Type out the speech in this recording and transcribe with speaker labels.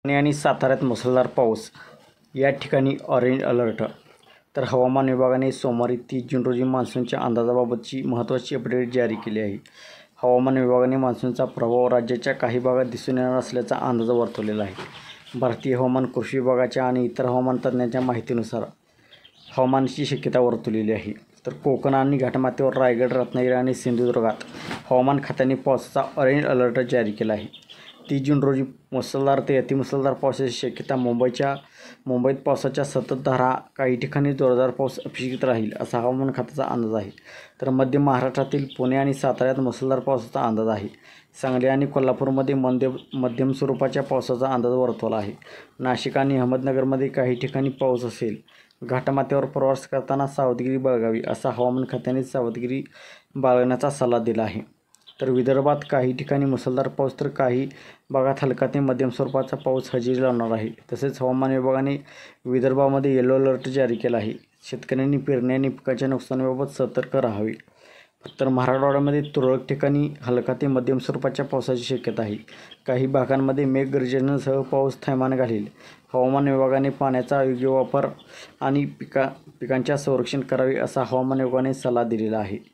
Speaker 1: पुणे आणि साताऱ्यात मुसळधार पाऊस, या ठिकाणी ऑरेंज अलर्ट. तर हवामान विभागाने सोमवारी 30 जून रोजी मान्सूनच्या अंदाजाबाबतची महत्त्वाची अपडेट जारी केली आहे. हवामान विभागाने मान्सूनचा प्रभाव राज्याच्या काही भागात दिसून येणार असल्याचा अंदाज वर्तवलेला आहे. भारतीय हवामान कृषी विभागाच्या आणि इतर हवामान तज्ज्ञांच्या माहितीनुसार हवामानाची शक्यता वर्तवलेली आहे. तर कोकण आणि घाटमाथ्यावर रायगड, रत्नागिरी आणि सिंधुदुर्गात हवामान खात्याने पावसाचा ऑरेंज अलर्ट जारी केला आहे. 30 जून रोजी मुसळधार ते अतिमुसळधार पावसाची शक्यता. मुंबईत पावसाच्या संततधार, काही ठिकाणी जोरदार पाऊस अपेक्षित राहील असा हवामान खात्याचा अंदाज आहे. तर मध्य महाराष्ट्रातील पुणे आणि साताऱ्यात मुसळधार पावसाचा अंदाज आहे. सांगली आणि कोल्हापूरमध्ये मध्यम स्वरूपाच्या पावसाचा अंदाज वर्तवला आहे. नाशिक आणि अहमदनगरमध्ये काही ठिकाणी पाऊस असेल. घाटमाथ्यावर प्रवास करताना सावधगिरी बाळगावी असा हवामान खात्याने सावधगिरी बाळगण्याचा सल्ला दिला आहे. तर विदर्भात काही ठिकाणी मुसळधार पाऊस तर काही भागात हलका ते मध्यम स्वरूपाचा पाऊस हजेरी लावणार आहे. तसेच हवामान विभागाने विदर्भामध्ये येलो अलर्ट जारी केला आहे. शेतकऱ्यांनी पेरणी आणि पिकांच्या नुकसानीबाबत सतर्क राहावे. तर मराठवाड्यामध्ये तुरळक ठिकाणी हलका ते मध्यम स्वरूपाच्या पावसाची शक्यता आहे. काही भागांमध्ये मेघगर्जनेसह पाऊस थैमान घालेल. हवामान विभागाने पाण्याचा योग्य वापर आणि पिकांच्या संरक्षण करावे असा हवामान विभागाने सल्ला दिलेला आहे.